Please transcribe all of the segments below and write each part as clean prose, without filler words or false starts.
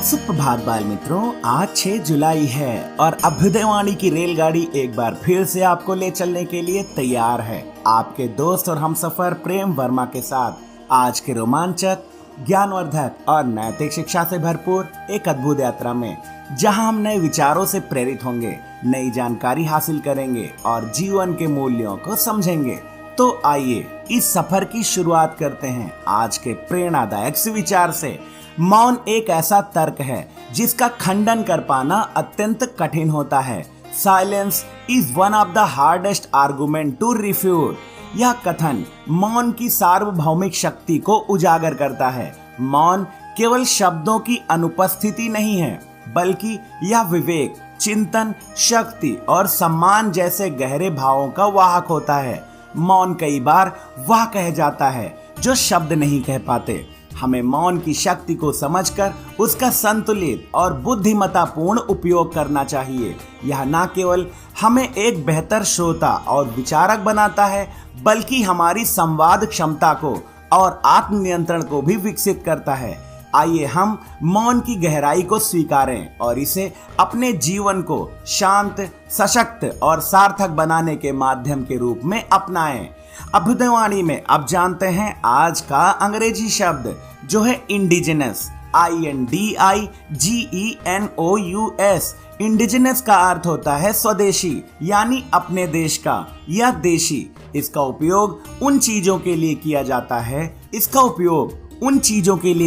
सुप्रभात बाल मित्रों, आज 6 जुलाई है और अभ्युदयवाणी की रेलगाड़ी एक बार फिर से आपको ले चलने के लिए तैयार है। आपके दोस्त और हमसफर प्रेम वर्मा के साथ आज के रोमांचक, ज्ञानवर्धक और नैतिक शिक्षा से भरपूर एक अद्भुत यात्रा में, जहां हम नए विचारों से प्रेरित होंगे, नई जानकारी हासिल करेंगे और जीवन के मूल्यों को समझेंगे। तो आइए इस सफर की शुरुआत करते हैं आज के प्रेरणादायक सुविचार से। मौन एक ऐसा तर्क है जिसका खंडन कर पाना अत्यंत कठिन होता है। Silence is one of the hardest argument to refute. यह कथन मौन की सार्वभौमिक शक्ति को उजागर करता है। मौन केवल शब्दों की अनुपस्थिति नहीं है, बल्कि यह विवेक, चिंतन, शक्ति और सम्मान जैसे गहरे भावों का वाहक होता है। मौन कई बार वह कह जाता है जो शब्द नहीं कह पाते। हमें मौन की शक्ति को समझकर उसका संतुलित और बुद्धिमत्तापूर्ण उपयोग करना चाहिए। यह न केवल हमें एक बेहतर श्रोता और विचारक बनाता है, बल्कि हमारी संवाद क्षमता को और आत्मनियंत्रण को भी विकसित करता है। आइए हम मौन की गहराई को स्वीकारें और इसे अपने जीवन को शांत, सशक्त और सार्थक बनाने के माध्यम के रूप में अपनाएं। अभ्युदयवाणी में अब जानते हैं आज का अंग्रेजी शब्द जो है इंडिजिनस। INDIGENOUS। इंडिजिनस का अर्थ होता है स्वदेशी, यानी अपने देश का या देशी। इसका उपयोग उन चीजों के लिए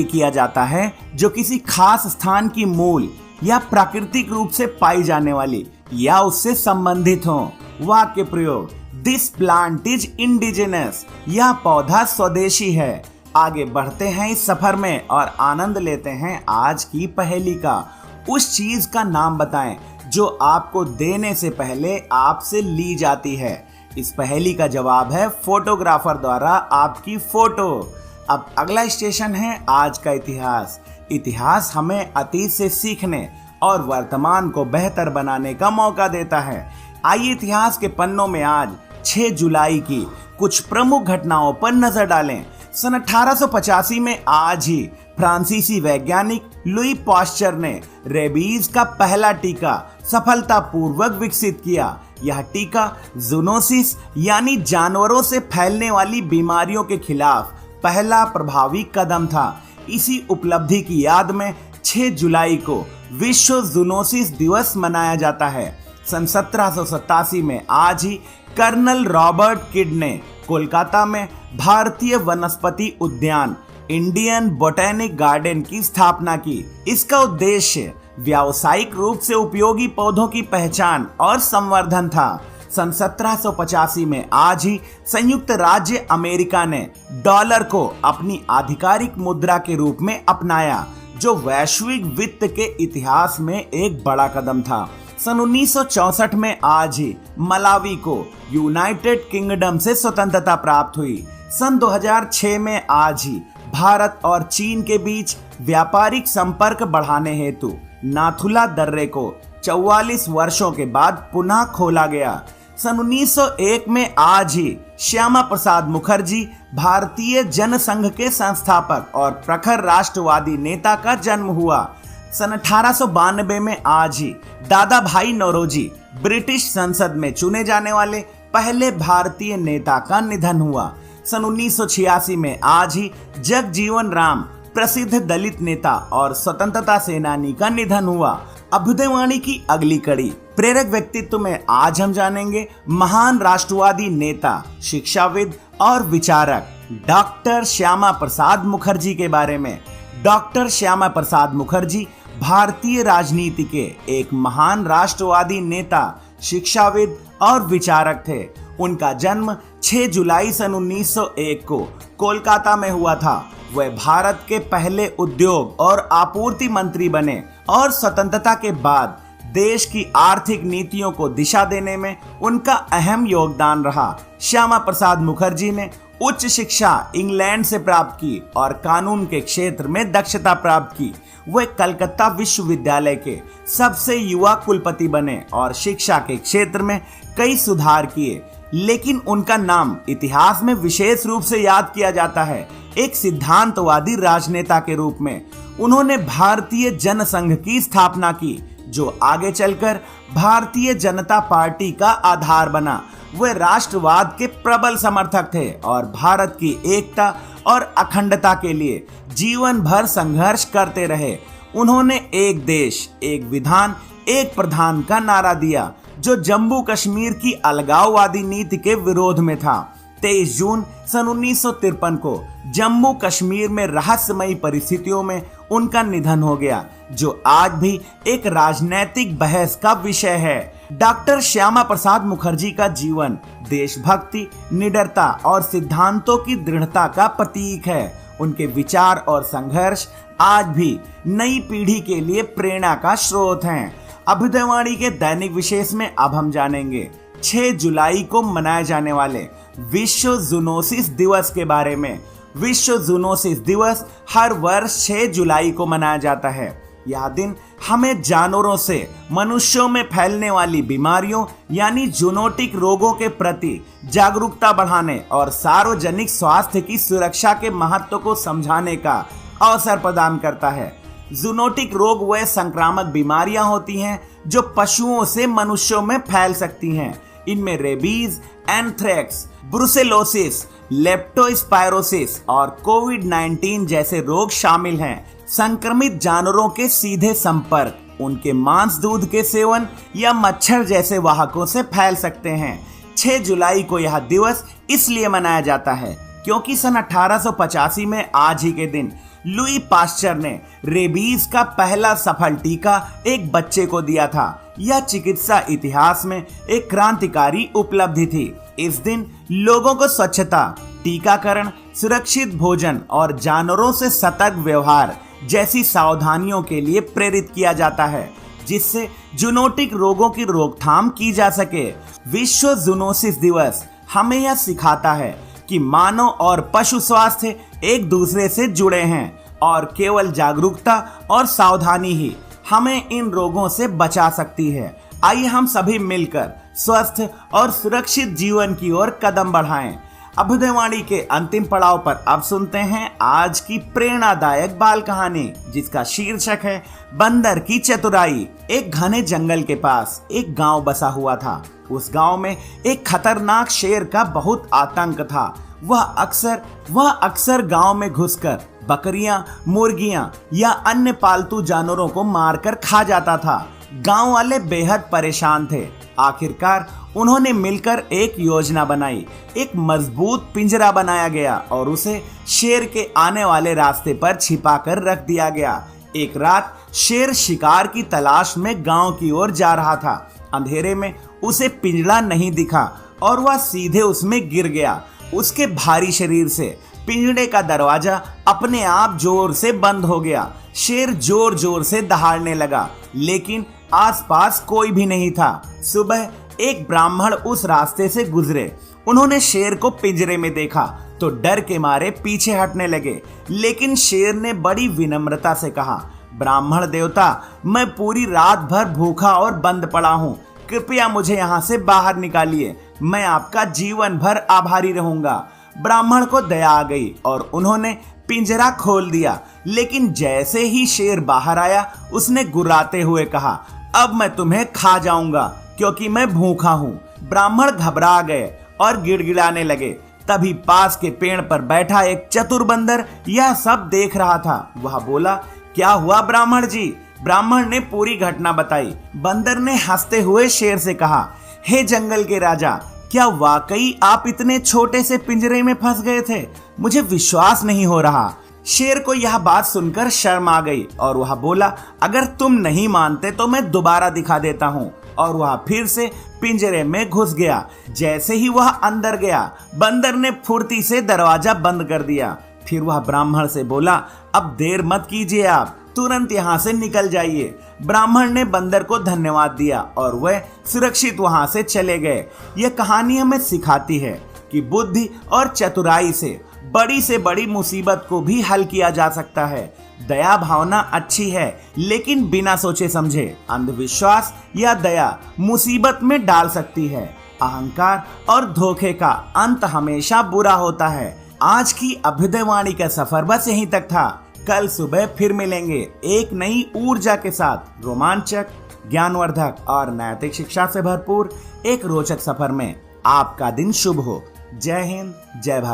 किया जाता है जो किसी खास स्थान की मूल या प्राकृतिक रूप से पाई जाने वाली या उससे संबंधित हो। वाक्य प्रयोग: दिस प्लांट इज इंडिजिनस। यह पौधा स्वदेशी है। आगे बढ़ते हैं इस सफर में और आनंद लेते हैं आज की पहेली का। उस चीज का नाम बताएं जो आपको देने से पहले आपसे ली जाती है। इस पहेली का जवाब है फोटोग्राफर द्वारा आपकी फोटो। अब अगला स्टेशन है आज का इतिहास। इतिहास हमें अतीत से सीखने और वर्तमान को बेहतर बनाने का मौका देता है। आइए इतिहास के पन्नों में आज 6 जुलाई की कुछ प्रमुख घटनाओं पर नजर डालें। सन 1885 में आज ही फ्रांसीसी वैज्ञानिक लुई पाश्चर ने रेबीज का पहला टीका सफलतापूर्वक विकसित किया। यह टीका जूनोसिस यानी जानवरों से फैलने वाली बीमारियों के खिलाफ पहला प्रभावी कदम था। इसी उपलब्धि की याद में 6 जुलाई को विश्व जूनोसिस दिवस मनाया जाता है। सन 1787 में आज ही कर्नल रॉबर्ट किड ने कोलकाता में भारतीय वनस्पति उद्यान इंडियन बोटेनिक गार्डन की स्थापना की। इसका उद्देश्य व्यावसायिक रूप से उपयोगी पौधों की पहचान और संवर्धन था। सन 1785 में आज ही संयुक्त राज्य अमेरिका ने डॉलर को अपनी आधिकारिक मुद्रा के रूप में अपनाया, जो वैश्विक वित्त के इतिहास में एक बड़ा कदम था। सन 1964 में आज ही मलावी को यूनाइटेड किंगडम से स्वतंत्रता प्राप्त हुई। सन 2006 में आज ही भारत और चीन के बीच व्यापारिक संपर्क बढ़ाने हेतु नाथुला दर्रे को 44 वर्षों के बाद पुनः खोला गया। सन 1901 में आज ही श्यामा प्रसाद मुखर्जी, भारतीय जनसंघ के संस्थापक और प्रखर राष्ट्रवादी नेता का जन्म हुआ। सन 1892 में आज ही दादा भाई नौरोजी, ब्रिटिश संसद में चुने जाने वाले पहले भारतीय नेता का निधन हुआ। सन 1986 में आज ही जगजीवन राम, प्रसिद्ध दलित नेता और स्वतंत्रता सेनानी का निधन हुआ। अभ्युदयवाणी की अगली कड़ी प्रेरक व्यक्तित्व में आज हम जानेंगे महान राष्ट्रवादी नेता, शिक्षाविद और विचारक डॉक्टर श्यामा प्रसाद मुखर्जी के बारे में। डॉक्टर श्यामा प्रसाद मुखर्जी भारतीय राजनीति के एक महान राष्ट्रवादी नेता, शिक्षाविद और विचारक थे। उनका जन्म 6 जुलाई सन 1901 को कोलकाता में हुआ था। वह भारत के पहले उद्योग और आपूर्ति मंत्री बने और स्वतंत्रता के बाद देश की आर्थिक नीतियों को दिशा देने में उनका अहम योगदान रहा। श्यामा प्रसाद मुखर्जी ने उच्च शिक्षा इंग्लैंड से प्राप्त की और कानून के क्षेत्र में दक्षता प्राप्त की। वे कलकत्ता विश्वविद्यालय के सबसे युवा कुलपति बने और शिक्षा के क्षेत्र में कई सुधार किए। लेकिन उनका नाम इतिहास में विशेष रूप से याद किया जाता है एक सिद्धांतवादी राजनेता के रूप में। उन्होंने भारतीय जनसंघ की स्थापना की, जो आगे चलकर भारतीय जनता पार्टी का आधार बना। वे राष्ट्रवाद के प्रबल समर्थक थे और भारत की एकता और अखंडता के लिए जीवन भर संघर्ष करते रहे। उन्होंने एक देश, एक विधान, एक प्रधान का नारा दिया, जो जम्मू कश्मीर की अलगाववादी नीति के विरोध में था। 23 जून सन 1953 को जम्मू कश्मीर में रहस्यमयी परिस्थितियों में उनका निधन हो गया, जो आज भी एक राजनीतिक बहस का विषय है। डॉक्टर श्यामा प्रसाद मुखर्जी का जीवन देशभक्ति, निडरता और सिद्धांतों की दृढ़ता का प्रतीक है। उनके विचार और संघर्ष आज भी नई पीढ़ी के लिए प्रेरणा का स्रोत हैं। अभ्युदयवाणी के दैनिक विशेष में अब हम जानेंगे 6 जुलाई को मनाए जाने वाले विश्व जूनोसिस दिवस के बारे में। विश्व जूनोसिस दिवस हर वर्ष 6 जुलाई को मनाया जाता है। यह दिन हमें जानवरों से मनुष्यों में फैलने वाली बीमारियों यानी जूनोटिक रोगों के प्रति जागरूकता बढ़ाने और सार्वजनिक स्वास्थ्य की सुरक्षा के महत्व को समझाने का अवसर प्रदान करता है। जूनोटिक रोग वह संक्रामक बीमारियां होती हैं जो पशुओं से मनुष्यों में फैल सकती हैं। इनमें रेबीज, एंथ्रेक्स, ब्रुसेलोसिस, लेप्टोस्पायरोसिस और कोविड-19 जैसे रोग शामिल हैं। संक्रमित जानवरों के सीधे संपर्क, उनके मांस, दूध के सेवन या मच्छर जैसे वाहकों से फैल सकते हैं। 6 जुलाई को यह दिवस इसलिए मनाया जाता है क्योंकि सन 1885 में आज ही के दिन लुई पास्चर ने रेबीज का पहला सफल टीका एक बच्चे को दिया था। यह चिकित्सा इतिहास में एक क्रांतिकारी उपलब्धि थी। इस दिन लोगों को स्वच्छता, टीकाकरण, सुरक्षित भोजन और जानवरों से सतर्क व्यवहार जैसी सावधानियों के लिए प्रेरित किया जाता है, जिससे जूनोटिक रोगों की रोकथाम की जा सके। विश्व जूनोसिस दिवस हमें यह सिखाता है कि मानव और पशु स्वास्थ्य एक दूसरे से जुड़े हैं और केवल जागरूकता और सावधानी ही हमें इन रोगों से बचा सकती है। आइए हम सभी मिलकर स्वस्थ और सुरक्षित जीवन की ओर कदम बढ़ाएं। अभ्युदयवाणी के अंतिम पड़ाव पर अब सुनते हैं आज की प्रेरणादायक बाल कहानी, जिसका शीर्षक है बंदर की चतुराई। एक घने जंगल के पास एक गांव बसा हुआ था। उस गांव में एक खतरनाक शेर का बहुत आतंक था। वह अक्सर गांव में घुसकर बकरियां, मुर्गियां या अन्य पालतू जानवरों को मारकर खा जाता था। गांव वाले बेहद परेशान थे। आखिरकार उन्होंने मिलकर एक योजना बनाई। एक मजबूत पिंजरा बनाया गया और उसे शेर के आने वाले रास्ते पर छिपाकर रख दिया गया। एक रात शेर शिकार की तलाश में गांव की ओर जा रहा था। अंधेरे में उसे पिंजरा नहीं दिखा और वह सीधे उसमें गिर गया। उसके भारी शरीर से पिंजरे का दरवाजा अपने आप जोर से बंद हो गया। शेर जोर जोर से दहाड़ने लगा, लेकिन आसपास कोई भी नहीं था। सुबह एक ब्राह्मण उस रास्ते से गुजरे। उन्होंने शेर को पिंजरे में देखा तो डर के मारे पीछे हटने लगे, लेकिन शेर ने बड़ी विनम्रता से कहा, ब्राह्मण देवता, मैं पूरी रात भर भूखा और बंद पड़ा हूँ, कृपया मुझे यहाँ से बाहर निकालिए, मैं आपका जीवन भर आभारी रहूंगा। ब्राह्मण को दया आ गई और उन्होंने पिंजरा खोल दिया, लेकिन जैसे ही शेर बाहर आया उसने गुर्राते हुए कहा, अब मैं तुम्हें खा जाऊंगा क्योंकि मैं भूखा हूँ। ब्राह्मण घबरा गए और गिड़गिड़ाने लगे। तभी पास के पेड़ पर बैठा एक चतुर बंदर यह सब देख रहा था। वह बोला, क्या हुआ ब्राह्मण जी? ब्राह्मण ने पूरी घटना बताई। बंदर ने हंसते हुए शेर से कहा, हे जंगल के राजा, क्या वाकई आप इतने छोटे से पिंजरे में फंस गए थे? मुझे विश्वास नहीं हो रहा। शेर को यह बात सुनकर शर्म आ गई और वह बोला, अगर तुम नहीं मानते तो मैं दोबारा दिखा देता हूँ। और वह फिर से पिंजरे में घुस गया। जैसे ही वह अंदर गया, बंदर ने फुर्ती से दरवाजा बंद कर दिया। फिर वह ब्राह्मण से बोला, अब देर मत कीजिए, आप तुरंत यहाँ से निकल जाइए। ब्राह्मण ने बंदर को धन्यवाद दिया और वह सुरक्षित वहाँ से चले गए। यह कहानी हमें सिखाती है कि बुद्धि और चतुराई से बड़ी मुसीबत को भी हल किया जा सकता है। दया भावना अच्छी है, लेकिन बिना सोचे समझे अंधविश्वास या दया मुसीबत में डाल सकती है। अहंकार और धोखे का अंत हमेशा बुरा होता है। आज की अभ्युदयवाणी का सफर बस यहीं तक था। कल सुबह फिर मिलेंगे एक नई ऊर्जा के साथ, रोमांचक, ज्ञानवर्धक और नैतिक शिक्षा से भरपूर एक रोचक सफर में। आपका दिन शुभ हो। जय हिंद, जय भारत।